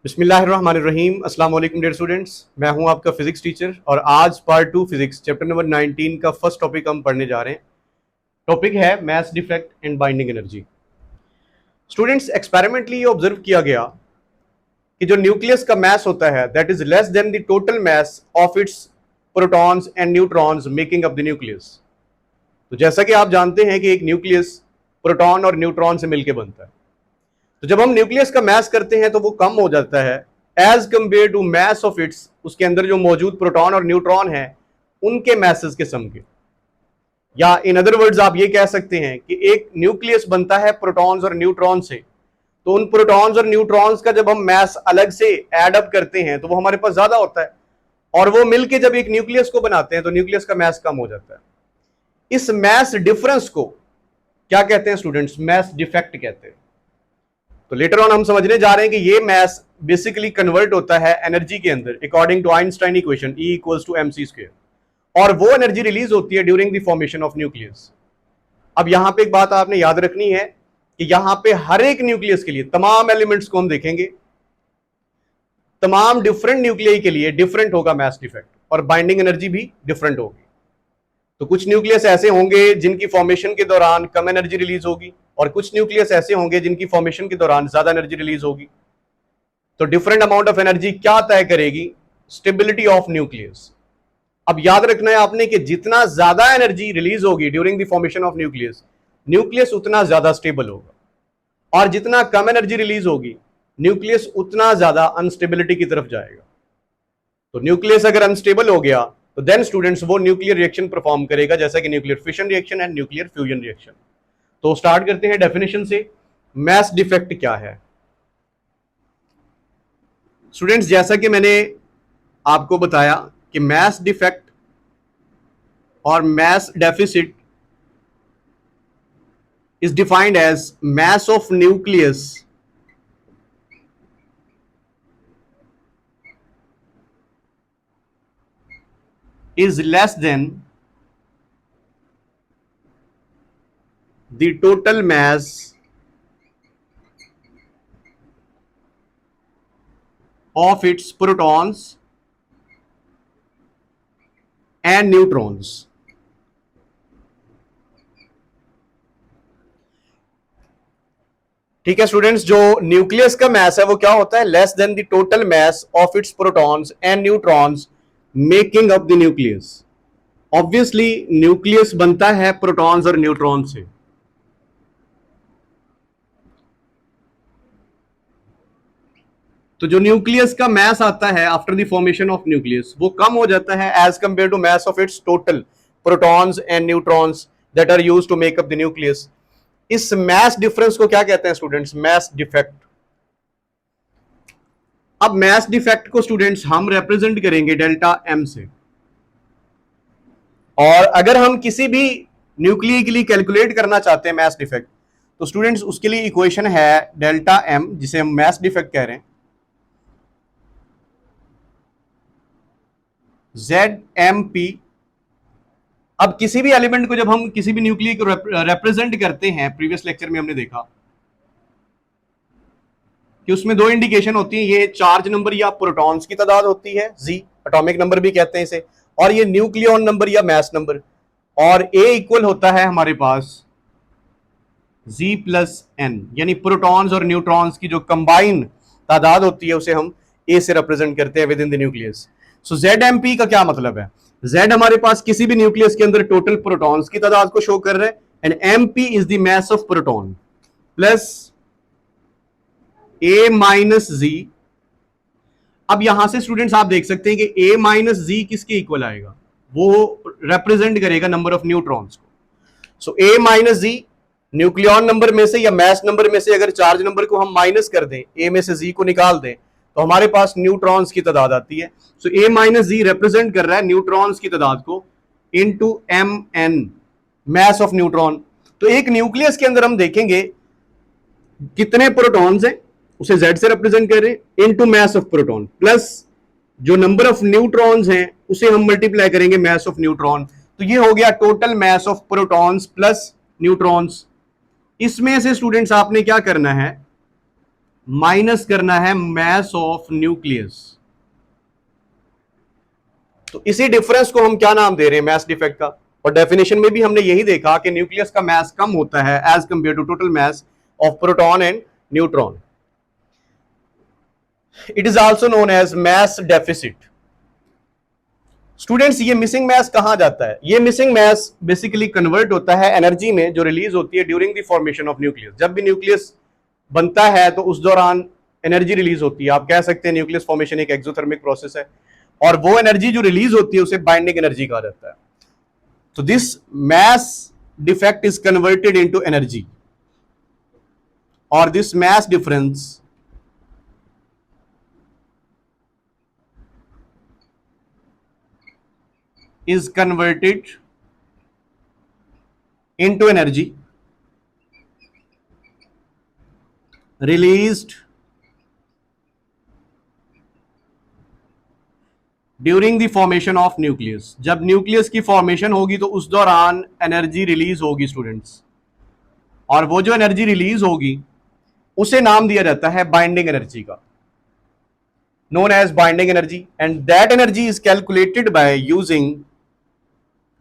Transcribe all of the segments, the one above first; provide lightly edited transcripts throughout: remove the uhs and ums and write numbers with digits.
बिस्मिल्लाहिर्रहमानिर्रहीम। अस्सलाम वालेकुम डियर स्टूडेंट्स, मैं हूं आपका फिजिक्स टीचर और आज पार्ट 2 फिजिक्स चैप्टर नंबर 19 का फर्स्ट टॉपिक हम पढ़ने जा रहे हैं। टॉपिक है mass defect and binding energy. Students, experimentally ये ऑब्जर्व किया गया कि जो न्यूक्लियस का मास होता है that is less than the total mass of its protons and neutrons making up the nucleus. तो जैसा कि आप जानते हैं कि एक न्यूक्लियस प्रोटॉन और न्यूट्रॉन से मिलकर बनता है, तो जब हम न्यूक्लियस का मैस करते हैं तो वो कम हो जाता है as compare to mass of its, उसके अंदर जो मौजूद प्रोटॉन और न्यूट्रॉन है उनके मैसेज के सम के। या इन अदर वर्ड्स आप ये कह सकते हैं कि एक न्यूक्लियस बनता है प्रोटॉन्स और न्यूट्रॉन से, तो उन प्रोटॉन्स और न्यूट्रॉन्स का जब हम मैस अलग से एड अप करते हैं तो वो हमारे पास ज्यादा होता है, और वो मिलके जब एक न्यूक्लियस को बनाते हैं तो न्यूक्लियस का मैस कम हो जाता है। इस मैस डिफरेंस को क्या कहते हैं स्टूडेंट्स? मैस डिफेक्ट कहते हैं। तो लेटर ऑन हम समझने जा रहे हैं कि ये मैस बेसिकली कन्वर्ट होता है एनर्जी के अंदर according to Einstein equation E equals to mc², और वो एनर्जी रिलीज होती है during the formation of nucleus. अब यहां पे एक बात आपने याद रखनी है कि यहां पे हर एक न्यूक्लियस के लिए तमाम एलिमेंट्स को हम देखेंगे, तमाम डिफरेंट न्यूक्लियाई के लिए डिफरेंट होगा मैस डिफेक्ट, और बाइंडिंग एनर्जी भी डिफरेंट होगी। तो कुछ न्यूक्लियस ऐसे होंगे जिनकी फॉर्मेशन के दौरान कम एनर्जी रिलीज होगी, और कुछ न्यूक्लियस ऐसे होंगे जिनकी फॉर्मेशन के दौरान ज्यादा एनर्जी रिलीज होगी। तो डिफरेंट अमाउंट ऑफ एनर्जी क्या तय करेगी? Stability of nucleus. अब याद रखना है आपने कि जितना ज्यादा एनर्जी रिलीज होगी during the formation of nucleus, nucleus उतना ज्यादा स्टेबल होगा, और जितना कम एनर्जी रिलीज होगी न्यूक्लियस उतना ज्यादा अनस्टेबिलिटी की तरफ जाएगा। तो न्यूक्लियस अगर अनस्टेबल हो गया तो देन स्टूडेंट्स वो न्यूक्लियर रिएक्शन परफॉर्म करेगा, जैसा कि nuclear fission reaction and nuclear fusion reaction. तो स्टार्ट करते हैं डेफिनेशन से। मैस डिफेक्ट क्या है स्टूडेंट्स? जैसा कि मैंने आपको बताया कि मैस डिफेक्ट और mass deficit is defined as mass of nucleus is less than the total mass of its protons and neutrons। ठीक है स्टूडेंट्स, जो न्यूक्लियस का मैस है वो क्या होता है? Less than the total mess of it's protons and neutrons making up the nucleus. Obviously nucleus बनता है प्रोटॉन्स और न्यूट्रॉन से, तो जो न्यूक्लियस का मैस आता है after the formation of nucleus वो कम हो जाता है as compare to mass of its total protons and neutrons that are used to make up the nucleus. इस मैस डिफरेंस को क्या कहते हैं स्टूडेंट्स? Mass defect. अब मैस डिफेक्ट को स्टूडेंट्स हम रिप्रेजेंट करेंगे डेल्टा एम से, और अगर हम किसी भी न्यूक्लियर के लिए कैलकुलेट करना चाहते हैं मैस डिफेक्ट, तो स्टूडेंट्स उसके लिए इक्वेशन है डेल्टा एम, जिसे हम मैस डिफेक्ट कह रहे हैं, ZMP। अब किसी भी एलिमेंट को जब हम किसी भी न्यूक्लियर को रिप्रेजेंट करते हैं, प्रीवियस लेक्चर में हमने देखा कि उसमें दो इंडिकेशन होती है, ये चार्ज नंबर या प्रोटॉन्स की तादाद होती है, जी एटॉमिक नंबर भी कहते हैं इसे, और ये न्यूक्लियॉन नंबर या मैस नंबर, और A इक्वल होता है हमारे पास G+N, यानी प्रोटॉन्स और न्यूट्रॉन्स की जो कंबाइन तादाद होती है उसे हम A से रिप्रेजेंट करते हैं with in the nucleus. So ZMP का क्या मतलब है? Z हमारे पास किसी भी न्यूक्लियस के अंदर टोटल प्रोटॉन्स की तादाद को शो कर रहे हैं, and MP is the mass of proton plus A minus Z। अब यहां से स्टूडेंट्स आप देख सकते हैं कि A माइनस Z किसके इक्वल आएगा? वो रिप्रेजेंट करेगा नंबर ऑफ न्यूट्रॉन्स को। सो A minus Z nucleon number में से या मैस नंबर में से अगर चार्ज नंबर को हम माइनस कर दें, A में से Z को निकाल दें, तो हमारे पास न्यूट्रॉन्स की तादाद आती है। सो A माइनस Z रिप्रेजेंट कर रहा है न्यूट्रॉन्स की तादाद को into Mn, mass of neutron. तो एक न्यूक्लियस के अंदर हम देखेंगे कितने प्रोटॉन्स हैं उसे Z से रिप्रेजेंट कर रहे हैं into mass of proton, plus जो नंबर ऑफ न्यूट्रॉन्स हैं उसे हम मल्टीप्लाई करेंगे मैस ऑफ न्यूट्रॉन। तो ये हो गया total mass of protons plus neutrons. इसमें से स्टूडेंट्स आपने क्या करना है, माइनस करना है मास ऑफ न्यूक्लियस। तो इसी डिफरेंस को हम क्या नाम दे रहे हैं, मास डिफेक्ट का। और डेफिनेशन में भी हमने यही देखा कि न्यूक्लियस का मास कम होता है as compare to total mass of proton and neutron. It is also known as mass deficit. Students, ये मिसिंग मास कहां जाता है? ये मिसिंग मास बेसिकली कन्वर्ट होता है एनर्जी में जो रिलीज होती है during the formation of nucleus. जब भी न्यूक्लियस बनता है तो उस दौरान एनर्जी रिलीज होती है। आप कह सकते हैं न्यूक्लियस फॉर्मेशन एक एक्सोथर्मिक प्रोसेस है, और वो एनर्जी जो रिलीज होती है उसे बाइंडिंग एनर्जी कहा जाता है। तो this mass defect is converted into energy, और this mass difference is converted into energy released during the formation of nucleus. जब न्यूक्लियस की फॉर्मेशन होगी तो उस दौरान एनर्जी रिलीज होगी स्टूडेंट्स, और वो जो एनर्जी रिलीज होगी उसे नाम दिया जाता है बाइंडिंग एनर्जी का, known as binding energy, and that energy is calculated by using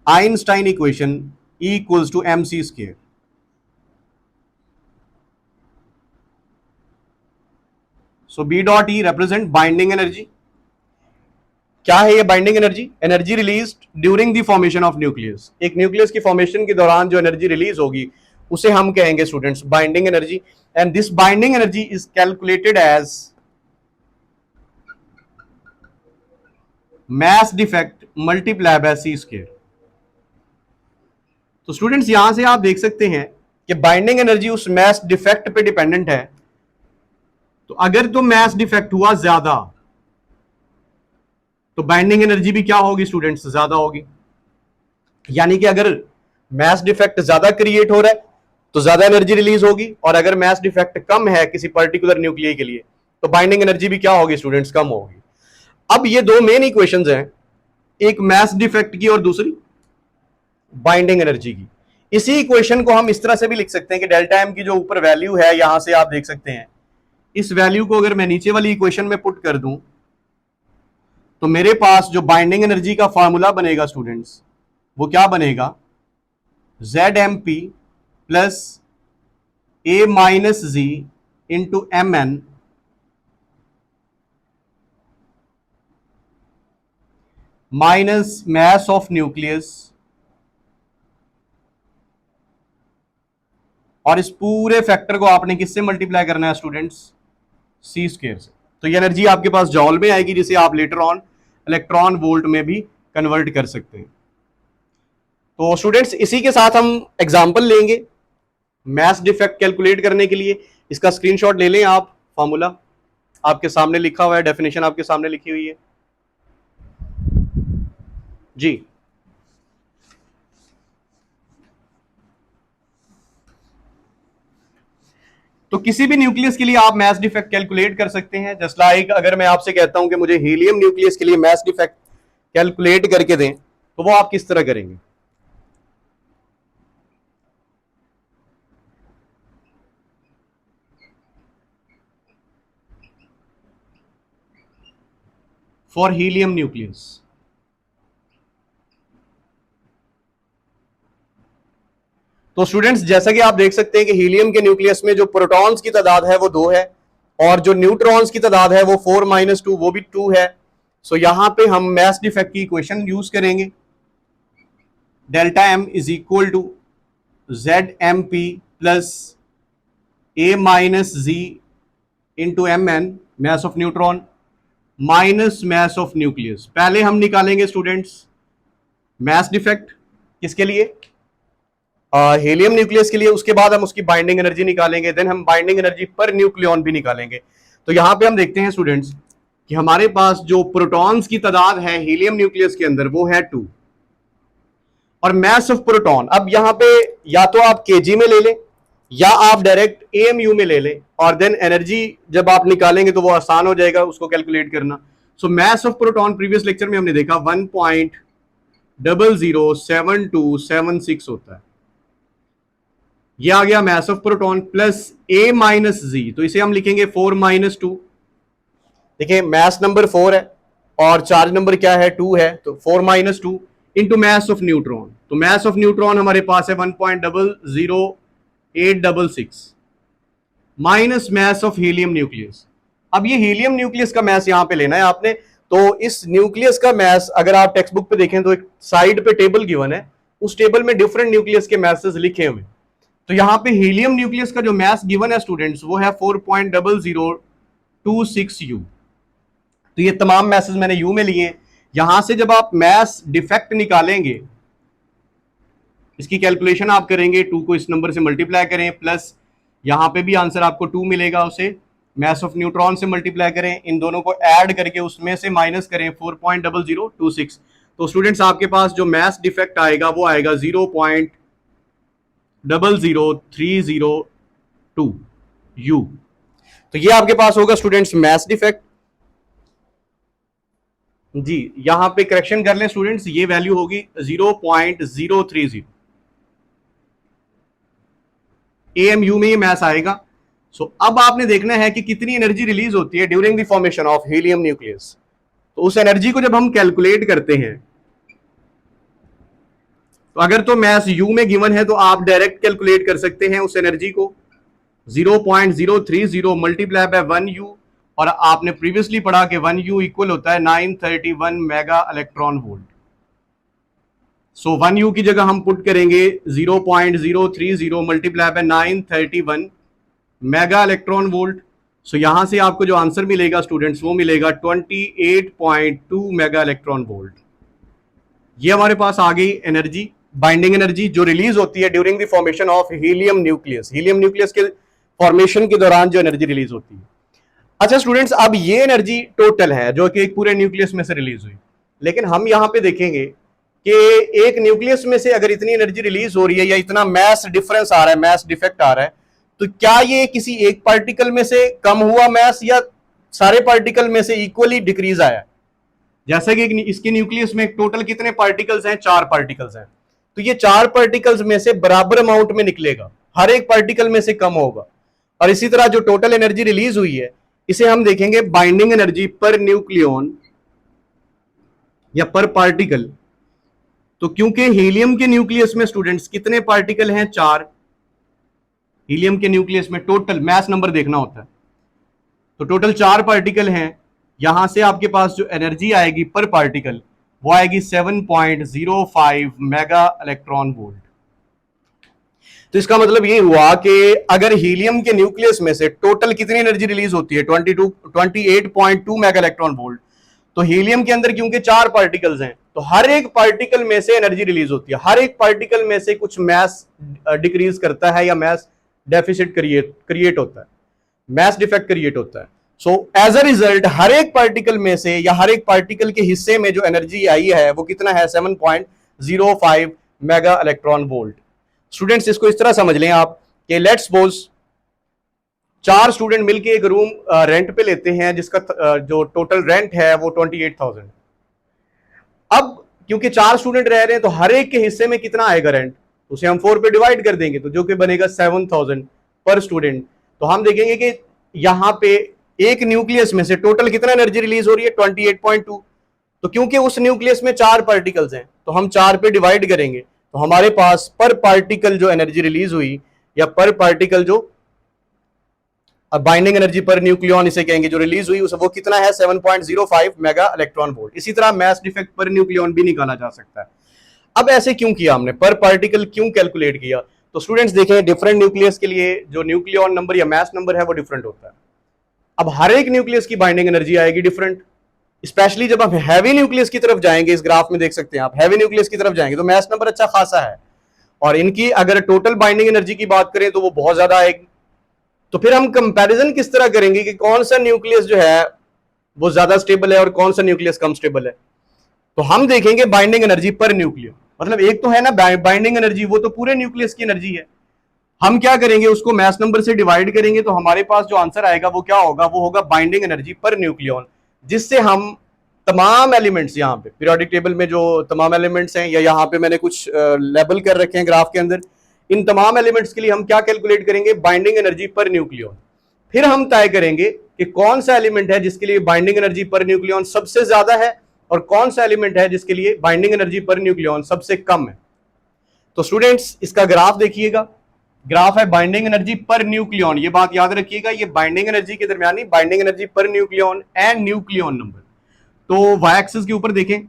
Einstein equation E equals to mc square. So B dot E represent binding energy. क्या है ये binding energy? Energy release during the formation of nucleus. एक nucleus की formation के दौरान जो energy release होगी उसे हम कहेंगे students binding energy, and this binding energy is calculated as mass defect multiply by C square. तो स्टूडेंट्स यहां से आप देख सकते हैं कि बाइंडिंग एनर्जी उस mass डिफेक्ट पे डिपेंडेंट है। तो अगर तो mass डिफेक्ट हुआ ज्यादा तो बाइंडिंग एनर्जी भी क्या होगी स्टूडेंट्स? ज्यादा होगी। यानी कि अगर mass डिफेक्ट ज्यादा क्रिएट हो रहा है तो ज्यादा एनर्जी रिलीज होगी, और अगर mass डिफेक्ट कम है किसी पर्टिकुलर न्यूक्लियई के लिए तो बाइंडिंग एनर्जी भी क्या होगी स्टूडेंट्स? कम होगी। अब ये दो मेन इक्वेशंस हैं, एक मास डिफेक्ट की और दूसरी बाइंडिंग एनर्जी की। इसी इक्वेशन को हम इस तरह से भी लिख सकते हैं कि डेल्टा एम की जो ऊपर वैल्यू है यहां से आप देख सकते हैं, इस वैल्यू को अगर मैं नीचे वाली इक्वेशन में पुट कर दूं तो मेरे पास जो बाइंडिंग एनर्जी का फॉर्मूला बनेगा स्टूडेंट्स वो क्या बनेगा? Z M P plus A minus G into M N minus mass of nucleus, और इस पूरे फैक्टर को आपने किससे मल्टीप्लाई करना है स्टूडेंट्स? सी स्क्वायर से। तो ये एनर्जी आपके पास जॉल में आएगी, जिसे आप लेटर ऑन इलेक्ट्रॉन वोल्ट में भी कन्वर्ट कर सकते हैं। तो स्टूडेंट्स इसी के साथ हम एग्जांपल लेंगे मास डिफेक्ट कैलकुलेट करने के लिए। इसका स्क्रीनशॉट ले लें आप, फॉर्मूला आपके सामने लिखा हुआ है, डेफिनेशन आपके सामने लिखी हुई है जी। तो किसी भी न्यूक्लियस के लिए आप मास डिफेक्ट कैलकुलेट कर सकते हैं। जस्ट लाइक अगर मैं आपसे कहता हूं कि मुझे हीलियम न्यूक्लियस के लिए मास डिफेक्ट कैलकुलेट करके दें तो वो आप किस तरह करेंगे? फॉर हीलियम न्यूक्लियस तो स्टूडेंट्स जैसा कि आप देख सकते हैं कि हीलियम के न्यूक्लियस में जो प्रोटॉन्स की तादाद है वो 2 है, और जो न्यूट्रॉन्स की तादाद है वो 4 माइनस 2 वो भी 2 है। सो यहां पे हम मास डिफेक्ट की इक्वेशन यूज करेंगे, delta M is equal to Z M P plus A minus G into M N mass of neutron minus mass of nucleus. पहले हम निकालेंगे स्टूडेंट्स मास डिफेक्ट किसके लिए? हीलियम न्यूक्लियस के लिए। उसके बाद हम उसकी बाइंडिंग एनर्जी निकालेंगे, देन हम बाइंडिंग एनर्जी पर न्यूक्लियॉन भी निकालेंगे। तो यहां पे हम देखते हैं स्टूडेंट्स कि हमारे पास जो प्रोटॉन्स की तादाद है हीलियम न्यूक्लियस के अंदर वो है 2, और मास ऑफ प्रोटॉन अब यहां पे या तो आप केजी में ले लें या आप डायरेक्ट एएमयू में ले लें, और देन एनर्जी जब आप निकालेंगे तो वो आसान हो जाएगा उसको कैलकुलेट करना। So mass of proton previous lecture में हमने देखा 1.007276 होता है। ये आ गया mass of proton plus A minus Z, तो इसे हम लिखेंगे 4 माइनस 2। देखिए मास नंबर 4 है और चार्ज नंबर क्या है, 2 है, तो 4 minus 2 into mass of neutron. तो मास ऑफ न्यूट्रॉन हमारे पास है 1.00866 minus mass of helium nucleus. अब ये हीलियम न्यूक्लियस का मास यहां पे लेना है आपने। तो इस न्यूक्लियस का मास अगर आप टेक्स्ट बुक पे देखें तो एक साइड पे टेबल गिवन है, उस टेबल में डिफरेंट न्यूक्लियस के मासेस लिखे हुए। तो यहां पे हीलियम न्यूक्लियस का जो मास गिवन है स्टूडेंट्स वो है 4.0026 यू। तो ये तमाम मैसेज मैंने यू में लिए। यहां से जब आप मैस डिफेक्ट निकालेंगे, इसकी कैलकुलेशन आप करेंगे, 2 को इस नंबर से मल्टीप्लाई करें, प्लस यहां पे भी आंसर आपको 2 मिलेगा, उसे मैस ऑफ न्यूट्रॉन से मल्टीप्लाई करें, इन दोनों को ऐड करके उसमें से माइनस करें 4.0026। तो स्टूडेंट्स आपके पास जो मैस डिफेक्ट आएगा वो आएगा 0.00302 यू। तो ये आपके पास होगा स्टूडेंट्स मैस डिफेक्ट। जी यहां पे करेक्शन कर लें स्टूडेंट्स, ये वैल्यू होगी 0.030 एएमयू में ये मैस आएगा। सो अब आपने देखना है कि कितनी एनर्जी रिलीज होती है during the formation of helium nucleus. तो उस एनर्जी को जब हम कैलकुलेट करते हैं, तो अगर तो मैस यू में गिवन है तो आप डायरेक्ट कैलकुलेट कर सकते हैं उस एनर्जी को, 0.030 मल्टीप्लाई बाय 1 यू, और आपने प्रीवियसली पढ़ा कि 1 यू इक्वल होता है 931 mega electron volt. So 1 u की जगह हम पुट करेंगे 0.030 multiply by 931 mega electron volt. So यहां से आपको जो आंसर मिलेगा स्टूडेंट्स वो मिलेगा 28.2 मेगा इलेक्ट्रॉन वोल्ट। ये हमारे पास आ गई एनर्जी, बाइंडिंग एनर्जी जो रिलीज होती है during the formation of helium nucleus. Helium nucleus के फॉर्मेशन के दौरान जो एनर्जी रिलीज होती है। अच्छा स्टूडेंट्स, अब ये एनर्जी टोटल है जो कि एक पूरे न्यूक्लियस में से रिलीज हुई, लेकिन हम यहां पे देखेंगे कि एक न्यूक्लियस में से अगर इतनी एनर्जी रिलीज हो रही है या इतना मैस डिफरेंस आ रहा है, मैस डिफेक्ट आ रहा है, तो क्या ये किसी एक पार्टिकल में से कम हुआ मैस या सारे पार्टिकल में से इक्वली डिक्रीज आया? जैसे कि इसके न्यूक्लियस में टोटल कितने पार्टिकल्स हैं, 4 पार्टिकल्स हैं, तो ये 4 पार्टिकल्स में से बराबर अमाउंट में निकलेगा, हर एक पार्टिकल में से कम होगा। और इसी तरह जो टोटल एनर्जी रिलीज हुई है इसे हम देखेंगे बाइंडिंग एनर्जी पर न्यूक्लियन या पर पार्टिकल। तो क्योंकि हीलियम के न्यूक्लियस में स्टूडेंट्स कितने पार्टिकल हैं, 4। हीलियम के न्यूक्लियस में टोटल मैस नंबर देखना होता है, तो टोटल 4 पार्टिकल हैं। यहां से आपके पास जो एनर्जी आएगी पर पार्टिकल वो आएगी 7.05 मेगा इलेक्ट्रॉन वोल्ट। तो इसका मतलब ये हुआ कि अगर हीलियम के न्यूक्लियस में से टोटल कितनी एनर्जी रिलीज होती है, 28.2 मेगा इलेक्ट्रॉन वोल्ट, तो हीलियम के अंदर क्योंकि 4 पार्टिकल्स हैं तो हर एक पार्टिकल में से एनर्जी रिलीज होती है, हर एक पार्टिकल में से कुछ मैस डिक्रीज करता है या मैस डेफिसिट क्रिएट होता है, मैस डिफेक्ट क्रिएट होता है। सो एज अ रिजल्ट हर एक पार्टिकल में से या हर एक पार्टिकल के हिस्से में जो एनर्जी आई है वो कितना है, 7.05 मेगा इलेक्ट्रॉन वोल्ट। स्टूडेंट्स इसको इस तरह समझ लें आप कि लेट्स सपोज 4 स्टूडेंट मिलके एक रूम रेंट पे लेते हैं जिसका जो टोटल रेंट है वो 28,000। अब क्योंकि 4 स्टूडेंट रह रहे हैं तो हर एक के हिस्से में कितना आएगा रेंट, उसे हम 4 पे डिवाइड कर देंगे तो जो कि बनेगा 7,000 पर स्टूडेंट। तो हम देखेंगे कि यहां पे एक न्यूक्लियस में से टोटल कितना एनर्जी रिलीज हो रही है, 28.2। तो क्योंकि उस न्यूक्लियस में 4 पार्टिकल्स हैं तो हम 4 पे डिवाइड करेंगे तो हमारे पास पर पार्टिकल जो एनर्जी रिलीज हुई या पर पार्टिकल जो बाइंडिंग एनर्जी पर न्यूक्लियन इसे कहेंगे जो रिलीज हुई वो कितना है, 7.05 मेगा इलेक्ट्रॉन वोल्ट। इसी तरह मैस डिफेक्ट पर न्यूक्लियन भी निकाला जा सकता है। अब ऐसे क्यों किया हमने, पर पार्टिकल क्यों कैलकुलेट किया? तो स्टूडेंट्स देखें डिफरेंट न्यूक्लियस के लिए जो न्यूक्लियन नंबर या मैस नंबर है वो डिफरेंट होता है। अब हर एक न्यूक्लियस की बाइंडिंग एनर्जी आएगी डिफरेंट, स्पेशली जब हम हैवी न्यूक्लियस की तरफ जाएंगे, इस ग्राफ में देख सकते हैं आप, हैवी न्यूक्लियस की तरफ जाएंगे तो मैस नंबर अच्छा खासा है और इनकी अगर टोटल बाइंडिंग एनर्जी की बात करें तो वो बहुत ज्यादा आएगी। तो फिर हम कंपैरिजन किस तरह करेंगे कि कौन सा न्यूक्लियस जो है वो ज्यादा स्टेबल है और कौन सा न्यूक्लियस कम स्टेबल है? तो हम देखेंगे बाइंडिंग एनर्जी पर न्यूक्लियस, मतलब एक तो है ना बाइंडिंग एनर्जी, वो तो पूरे न्यूक्लियस की एनर्जी है। हम क्या करेंगे, उसको मैस नंबर से डिवाइड करेंगे तो हमारे पास जो आंसर आएगा वो क्या होगा, वो होगा बाइंडिंग एनर्जी पर न्यूक्लियन, जिससे हम तमाम एलिमेंट्स यहाँ पे पीरियोडिक टेबल में जो तमाम एलिमेंट्स हैं या यहाँ पे मैंने कुछ लेबल कर रखे हैं ग्राफ के अंदर, इन तमाम एलिमेंट्स के लिए हम क्या कैलकुलेट करेंगे, बाइंडिंग एनर्जी पर न्यूक्लियॉन। फिर हम तय करेंगे कि कौन सा एलिमेंट है जिसके लिए बाइंडिंग एनर्जी पर न्यूक्लियॉन सबसे ज्यादा है और कौन सा एलिमेंट है जिसके लिए बाइंडिंग एनर्जी पर न्यूक्लियॉन सबसे कम है। तो स्टूडेंट्स इसका ग्राफ देखिएगा, ग्राफ है बाइंडिंग एनर्जी पर न्यूक्लियॉन, ये बात याद रखिएगा, ये बाइंडिंग एनर्जी के दरमियान नहीं, बाइंडिंग एनर्जी पर न्यूक्लियॉन एंड न्यूक्लियॉन नंबर। तो वाई एक्सिस के ऊपर देखें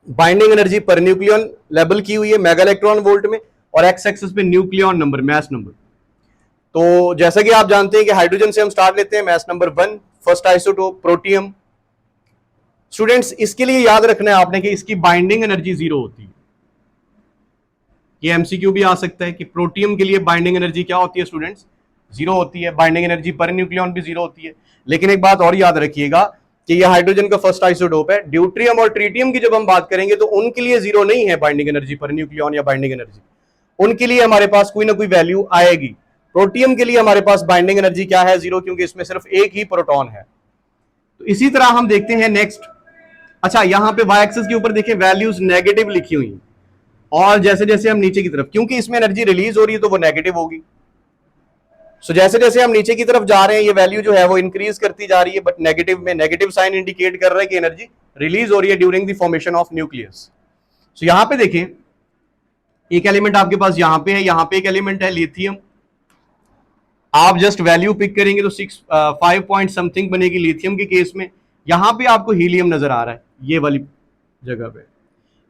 बाइंडिंग एनर्जी पर न्यूक्लियॉन लेबल की हुई है मेगा इलेक्ट्रॉन वोल्ट में, और एक्स एक्सिस पे न्यूक्लियॉन नंबर, मास नंबर। तो जैसा कि आप जानते हैं कि हाइड्रोजन से हम स्टार्ट लेते हैं, mass number 1, first isotope protium. Students इसके लिए याद रखना है आपने कि इसकी बाइंडिंग एनर्जी 0 होती है। ये एमसीक्यू भी आ सकता है कि प्रोटियम के लिए बाइंडिंग एनर्जी क्या होती है स्टूडेंट्स, 0 होती है, बाइंडिंग एनर्जी पर न्यूक्लियॉन भी 0 होती है। लेकिन एक बात और याद रखिएगा कि ये हाइड्रोजन का फर्स्ट आइसोटोप है, ड्यूट्रियम और ट्रीटियम की जब हम बात करेंगे तो उनके लिए 0 नहीं है बाइंडिंग एनर्जी पर न्यूक्लियॉन या बाइंडिंग एनर्जी, उनके लिए हमारे पास कोई ना कोई वैल्यू आएगी। प्रोटियम के लिए हमारे पास बाइंडिंग एनर्जी क्या है, 0, क्योंकि इसमें सिर्फ एक ही प्रोटॉन है। तो इसी तरह हम देखते हैं नेक्स्ट। अच्छा, यहां पे वाई एक्सिस के ऊपर देखिए वैल्यूज नेगेटिव लिखी हुई, और जैसे जैसे हम नीचे की तरफ, क्योंकि इसमें एनर्जी रिलीज हो रही है तो वो नेगेटिव होगी। सो जैसे जैसे हम नीचे की तरफ जा रहे हैं ये वैल्यू जो है वो इंक्रीज करती जा रही है, बट नेगेटिव में, नेगेटिव साइन इंडिकेट कर रहा है कि एनर्जी रिलीज हो रही है during the formation of nucleus. So यहां पे देखें एक एलिमेंट आपके पास यहां पे है, यहां पे एक एलिमेंट है लिथियम, आप जस्ट वैल्यू पिक करेंगे तो 5 पॉइंट समथिंग बनेगी लिथियम के केस में। यहां पे आपको हीलियम नजर आ रहा है ये वाली जगह पे,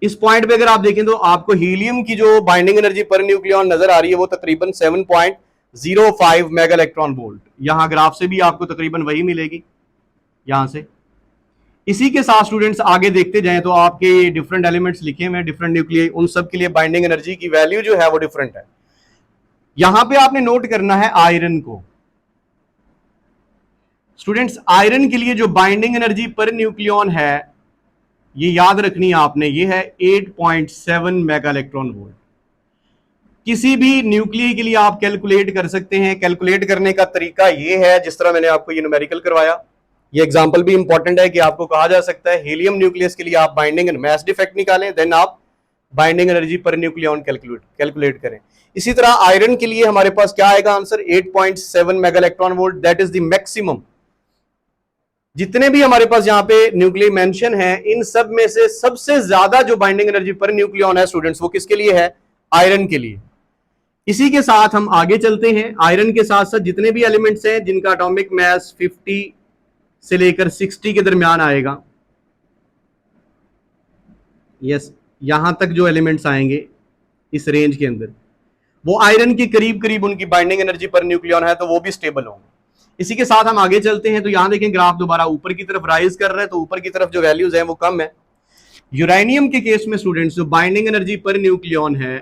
इस पॉइंट पे अगर आप देखें तो आपको हीलियम की जो बाइंडिंग एनर्जी पर न्यूक्लियॉन नजर आ रही है वो तकरीबन 7.05 मेगा इलेक्ट्रॉन वोल्ट, यहां ग्राफ से भी आपको तकरीबन वही मिलेगी यहां से। इसी के साथ स्टूडेंट्स आगे देखते जाएं तो आपके डिफरेंट एलिमेंट्स लिखे हुए हैं, डिफरेंट न्यूक्लियाई, उन सब के लिए बाइंडिंग एनर्जी की वैल्यू जो है वो डिफरेंट है। यहां पे आपने नोट करना है आयरन को। स्टूडेंट्स आयरन के लिए जो बाइंडिंग एनर्जी पर न्यूक्लियॉन है ये याद रखनी है आपने, ये है 8.7 मेगा इलेक्ट्रॉन वोल्ट। किसी भी न्यूक्लियस के लिए आप कैलकुलेट कर सकते हैं, कैलकुलेट करने का तरीका ये है जिस तरह मैंने आपको ये न्यूमेरिकल करवाया। ये एग्जांपल भी इंपॉर्टेंट है कि आपको कहा जा सकता है हीलियम न्यूक्लियस के लिए आप बाइंडिंग एंड मास डिफेक्ट निकालें, देन आप बाइंडिंग एनर्जी पर न्यूक्लियॉन कैलकुलेट करें। इसी तरह आयरन के लिए हमारे पास क्या आएगा answer, 8.7 mega electron volt, that is the maximum. जितने भी हमारे पास यहाँ पे न्यूक्लियर मेंशन है इन सब में से सबसे ज्यादा जो बाइंडिंग एनर्जी पर न्यूक्लियॉन है स्टूडेंट्स वो किसके लिए है, आयरन के लिए। इसी के साथ हम आगे चलते हैं, आयरन के साथ साथ जितने भी एलिमेंट्स हैं जिनका एटॉमिक मास 50 से लेकर 60 के दरमियान आएगा, यस यहां तक जो एलिमेंट्स आएंगे इस रेंज के अंदर वो आयरन के करीब करीब उनकी बाइंडिंग एनर्जी पर न्यूक्लियॉन है, तो वो भी स्टेबल होंगे। इसी के साथ हम आगे चलते हैं तो यहां देखें ग्राफ दोबारा ऊपर की तरफ राइज कर रहा है, तो ऊपर की तरफ जो वैल्यूज हैं वो कम है। यूरेनियम के केस में स्टूडेंट्स जो बाइंडिंग एनर्जी पर न्यूक्लियॉन है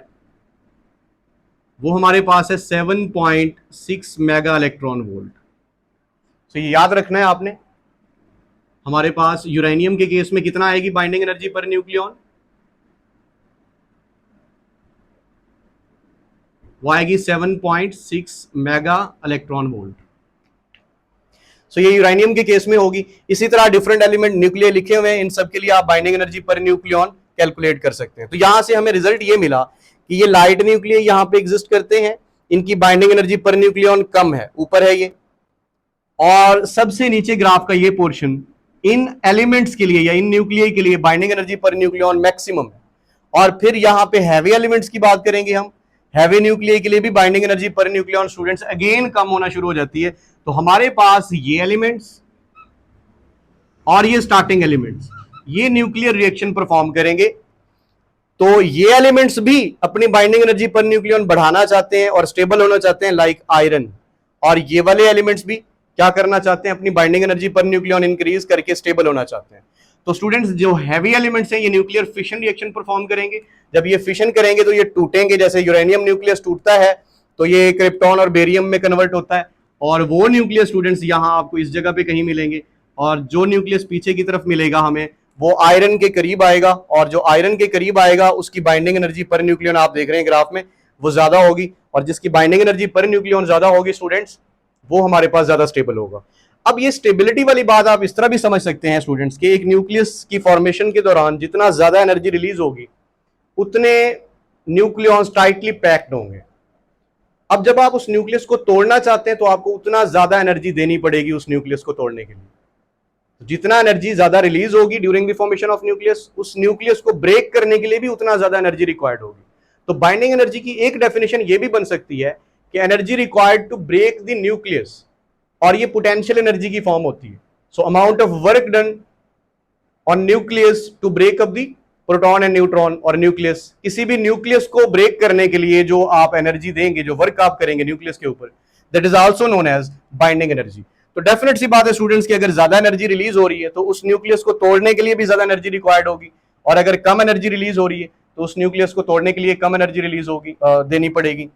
वो हमारे पास है 7.6 मेगा इलेक्ट्रॉन वोल्ट। तो ये याद रखना है आपने, हमारे पास यूरेनियम के केस में कितना आएगी बाइंडिंग एनर्जी पर न्यूक्लियॉन, वो आएगी 7.6 मेगा इलेक्ट्रॉन वोल्ट। सो ये यूरेनियम के केस में होगी। इसी तरह डिफरेंट एलिमेंट न्यूक्लियर लिखे हुए हैं, इन सब के लिए आप बाइंडिंग एनर्जी पर न्यूक्लियॉन कैलकुलेट कर सकते हैं। तो यहां से हमें रिजल्ट ये मिला कि ये लाइट न्यूक्लियर यहां पे एग्जिस्ट करते हैं, इनकी बाइंडिंग एनर्जी पर न्यूक्लियॉन कम है, ऊपर है ये, और सबसे नीचे ग्राफ का ये पोर्शन इन एलिमेंट्स के लिए या इन न्यूक्लियर के लिए बाइंडिंग एनर्जी पर न्यूक्लियॉन मैक्सिमम है। और फिर यहां पे हैवी एलिमेंट्स की बात करेंगे हम, हैवी न्यूक्लियर के लिए भी बाइंडिंग एनर्जी पर न्यूक्लियॉन स्टूडेंट्स अगेन कम होना शुरू हो जाती है। तो हमारे पास ये एलिमेंट्स और ये स्टार्टिंग एलिमेंट्स ये न्यूक्लियर रिएक्शन परफॉर्म करेंगे, तो ये एलिमेंट्स भी अपनी बाइंडिंग एनर्जी पर न्यूक्लियॉन बढ़ाना चाहते हैं और स्टेबल होना चाहते हैं लाइक आयरन, और ये वाले एलिमेंट्स भी क्या करना चाहते हैं, अपनी बाइंडिंग एनर्जी पर न्यूक्लियॉन इंक्रीज करके स्टेबल होना चाहते हैं। तो स्टूडेंट्स जो हैवी एलिमेंट्स हैं ये न्यूक्लियर फिशन रिएक्शन परफॉर्म करेंगे, जब ये फिशन करेंगे तो ये टूटेंगे, जैसे यूरेनियम न्यूक्लियस टूटता है तो ये क्रिप्टॉन और बेरियम में कन्वर्ट होता है, और वो न्यूक्लियस स्टूडेंट्स यहां आपको इस जगह पे कहीं मिलेंगे, और जो न्यूक्लियस पीछे की तरफ मिलेगा हमें वो आयरन के करीब आएगा, और जो आयरन के करीब आएगा उसकी बाइंडिंग एनर्जी पर न्यूक्लियॉन आप देख रहे हैं ग्राफ में वो ज्यादा होगी, और जिसकी बाइंडिंग एनर्जी पर न्यूक्लियॉन ज्यादा होगी स्टूडेंट्स वो हमारे पास ज्यादा स्टेबल होगा। अब ये स्टेबिलिटी वाली बात आप इस तरह भी समझ सकते हैं स्टूडेंट्स कि एक न्यूक्लियस की फॉर्मेशन के दौरान जितना ज्यादा एनर्जी रिलीज होगी उतने न्यूक्लियॉन्स टाइटली पैक्ड होंगे। अब जब आप उस न्यूक्लियस को तोड़ना चाहते हैं तो आपको उतना ज्यादा एनर्जी देनी पड़ेगी उस न्यूक्लियस को तोड़ने के लिए। जितना एनर्जी ज्यादा रिलीज होगी during the formation of nucleus, उस न्यूक्लियस को ब्रेक करने के लिए भी उतना ज्यादा एनर्जी रिक्वायर्ड होगी। तो बाइंडिंग एनर्जी की एक डेफिनेशन ये भी बन सकती है कि energy required to break the nucleus, और ये पोटेंशियल एनर्जी की फॉर्म होती है। So amount of work done on nucleus to break up the proton and neutron, और न्यूक्लियस, किसी भी न्यूक्लियस को ब्रेक करने के लिए जो आप एनर्जी देंगे, जो वर्क आप करेंगे न्यूक्लियस के ऊपर, that is also known as binding energy. तो डेफिनेट सी बात है स्टूडेंट्स की, अगर ज्यादा एनर्जी रिलीज हो रही है तो उस न्यूक्लियस को तोड़ने के लिए भी ज्यादा एनर्जी रिक्वायर्ड होगी, और अगर कम एनर्जी रिलीज हो रही है तो उस न्यूक्लियस को तोड़ने के लिए कम एनर्जी रिलीज होगी, देनी पड़ेगी।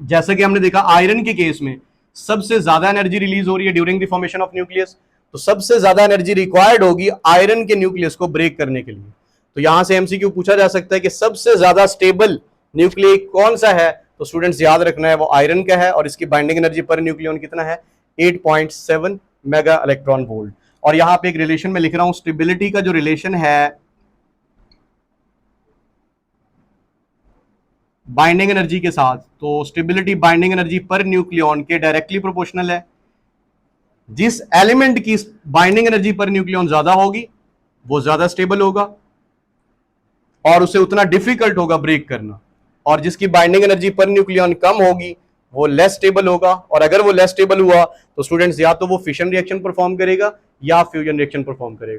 जैसा कि हमने देखा आयरन के केस में सबसे ज्यादा एनर्जी रिलीज हो रही है during the formation of nucleus, तो सबसे ज्यादा एनर्जी रिक्वायर्ड होगी आयरन के न्यूक्लियस को ब्रेक करने के लिए। तो यहां से एमसीक्यू पूछा जा सकता है कि सबसे ज्यादा स्टेबल न्यूक्लिय कौन सा है, तो स्टूडेंट्स याद रखना है वो आयरन का है, और इसकी बाइंडिंग एनर्जी पर न्यूक्लियन कितना है, 8.7 मेगा इलेक्ट्रॉन वोल्ट। और यहां पे एक रिलेशन में लिख रहा हूं, स्टेबिलिटी का जो रिलेशन है बाइंडिंग एनर्जी के साथ, तो stability binding energy per nucleon के डायरेक्टली प्रोपोर्शनल है। जिस एलिमेंट की बाइंडिंग एनर्जी पर न्यूक्लियन ज्यादा होगी वो ज्यादा स्टेबल होगा और उसे उतना डिफिकल्ट होगा ब्रेक करना, और जिसकी बाइंडिंग एनर्जी पर न्यूक्लियन कम होगी वो लेस स्टेबल होगा। और अगर वो लेस स्टेबल हुआ तो स्टूडेंट्स या तो वो फिशन रिएक्शन परफॉर्म करेगा या फ्यूजन रिएक्शन परफॉर्म करेगा।